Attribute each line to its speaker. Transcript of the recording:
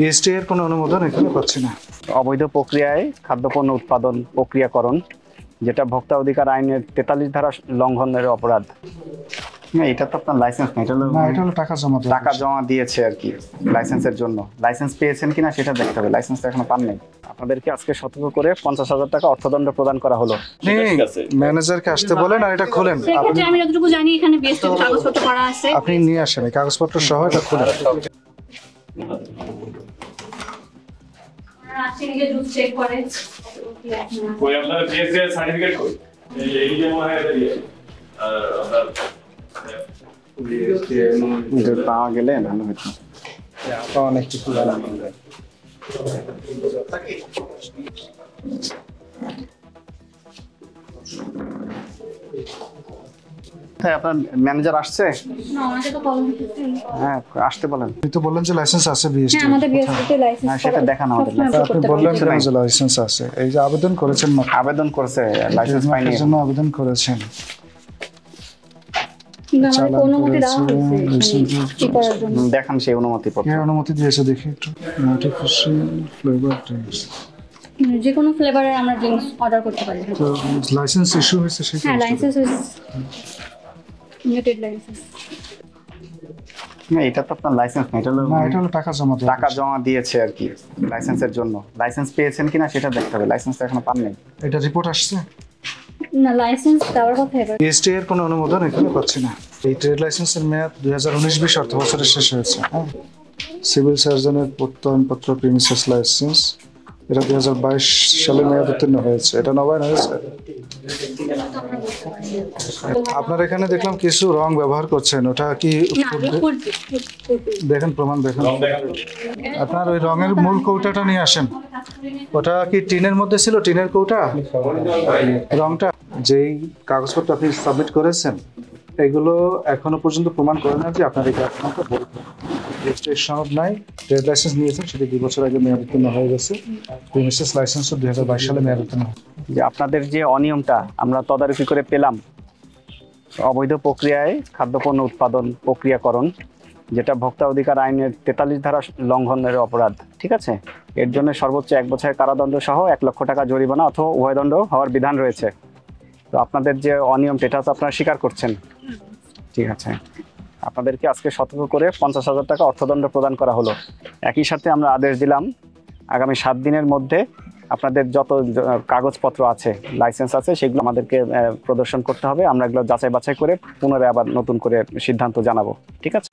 Speaker 1: GST এর কোনো অনুমোদন এখানে পাচ্ছি না।
Speaker 2: অবৈধ প্রক্রিয়ায় খাদ্যপণ্য উৎপাদন প্রক্রিয়াকরণ, যেটা ভোক্তা অধিকার আইনের 43 ধারা লঙ্ঘনের অপরাধ। হ্যাঁ, এটা তো আপনার লাইসেন্স না, এটা
Speaker 1: হলো টাকা জমা
Speaker 2: দিয়েছে আর কি লাইসেন্সের জন্য। লাইসেন্স পেয়েছেন কিনা সেটা দেখতে হবে, লাইসেন্স তো এখনো পান নাই। আপনাদেরকে আজকে সতর্ক করে 50,000 টাকা অর্থদণ্ড প্রদান করা হলো।
Speaker 1: ম্যানেজারকে আসতে বলেন আর এটা খোলেন।
Speaker 3: সেক্ষেত্রে আমি যতটুকু জানি এখানে বিএসটি কাগজপত্র করা আছে।
Speaker 1: আপনি নিয়ে আসেন এই কাগজপত্র সহ এটা খুলেন।
Speaker 3: রাত্রিকে জুস চেক করে
Speaker 4: कोई अपना बीएससी सर्टिफिकेट कोई এই যে মনে হয়
Speaker 2: এটা পাওয়া গেলে ভালো হতো।
Speaker 1: অনেক কিছু জানা
Speaker 2: হ্যাঁ, আপনার ম্যানেজার আসছে?
Speaker 3: না, আমাদের তো কল দিতেছে।
Speaker 2: হ্যাঁ, আসতে বলেন।
Speaker 1: আপনি তো বললেন যে লাইসেন্স আছে বিএসটি।
Speaker 3: হ্যাঁ, আমাদের বিএসটিতে লাইসেন্স
Speaker 2: হ্যাঁ, সেটা দেখান আমাদের।
Speaker 1: আপনি বললেন যে লাইসেন্স আছে, এই যে আবেদন করেছেন
Speaker 2: আবেদন করছে, লাইসেন্স পাইনি।
Speaker 1: এর জন্য আবেদন করেছেন।
Speaker 3: কিন্তু আমাদের অনুমতি দেওয়া হয়েছে কি করার জন্য।
Speaker 2: দেখান সেই অনুমতি পত্র।
Speaker 1: কে অনুমতি দিয়েছে দেখি একটু। Notification flavour drinks.
Speaker 3: যে কোনো ফ্লেভারের আমরা ড্রিঙ্কস অর্ডার করতে পারি।
Speaker 1: তো লাইসেন্স ইস্যু হয়েছে সেই
Speaker 3: হ্যাঁ, লাইসেন্স লিমিটেড লাইসেন্স।
Speaker 2: না, এটা তো আপনার লাইসেন্স না, এটা
Speaker 1: হলো টাকা জমা
Speaker 2: দিয়েছে আর কি লাইসেন্সের জন্য। লাইসেন্স পেয়েছেন কিনা সেটা দেখতে হবে, লাইসেন্স তো এখনো পান নাই।
Speaker 1: এটা রিপোর্ট আসছে।
Speaker 3: না, লাইসেন্স দেওয়ার কথা এবার।
Speaker 1: জিএসটি এর কোনো অনুমোদন এখানে পাচ্ছি না। এই ট্রেড লাইসেন্সের মেয়াদ 2019-20 অর্থ বছরের শেষ হয়েছে। হ্যাঁ, সিভিল সার্জনের প্রত্যয়নপত্র প্রিমিসেস লাইসেন্স, এটা 2022 সালে মেয়াদ উত্তীর্ণ হয়েছে। এটা নবায়ন হয়েছে। আপনার এখানে দেখলাম কিছু রং ব্যবহার করছেন, ওটা কি দেখেন, প্রমাণ দেখেন। আপনার ওই রঙের মূল কৌটাটা নিয়ে আসেন। ওটা কি টিনের মধ্যে ছিল, টিনের কৌটা? রংটা যেই কাগজপত্র আপনি সাবমিট করেছেন এগুলো এখনো পর্যন্ত প্রমাণ করে না যে আপনার এই কারখানাটা বৈধ। রেজিস্ট্রেশন সনদ নাই, ট্রেড লাইসেন্স নিয়েছেন সেটা 2 বছর আগে মেয়াদ উত্তীর্ণ হয়ে গেছে। প্রিমিসেস লাইসেন্সও 2022 সালে মেয়াদ উত্তীর্ণ হয়।
Speaker 2: যে আপনাদের যে অনিয়মটা আমরা তদারকি করে পেলাম, অবৈধ প্রক্রিয়ায় খাদ্যপণ্য উৎপাদন প্রক্রিয়াকরণ, যেটা ভোক্তা অধিকার আইনের 43 ধারা লঙ্ঘনের অপরাধ। ঠিক আছে, এর জন্য সর্বোচ্চ 1 বছরের কারাদণ্ড সহ 1 লক্ষ টাকা জরিমানা অথবা উভয়দণ্ড হওয়ার বিধান রয়েছে। তো আপনাদের যে অনিয়ম এটা তো আপনারা স্বীকার করছেন। ঠিক আছে, আপনাদেরকে আজকে সতর্ক করে 50,000 টাকা অর্থদণ্ড প্রদান করা হলো। একই সাথে আমরা আদেশ দিলাম আগামী 7 দিনের মধ্যে আপনাদের যত কাগজপত্র আছে, লাইসেন্স আছে, সেগুলো আমাদেরকে প্রদর্শন করতে হবে। আমরা এগুলো যাচাই বাছাই করে পুনরায় আবার নতুন করে সিদ্ধান্ত জানাবো। ঠিক আছে।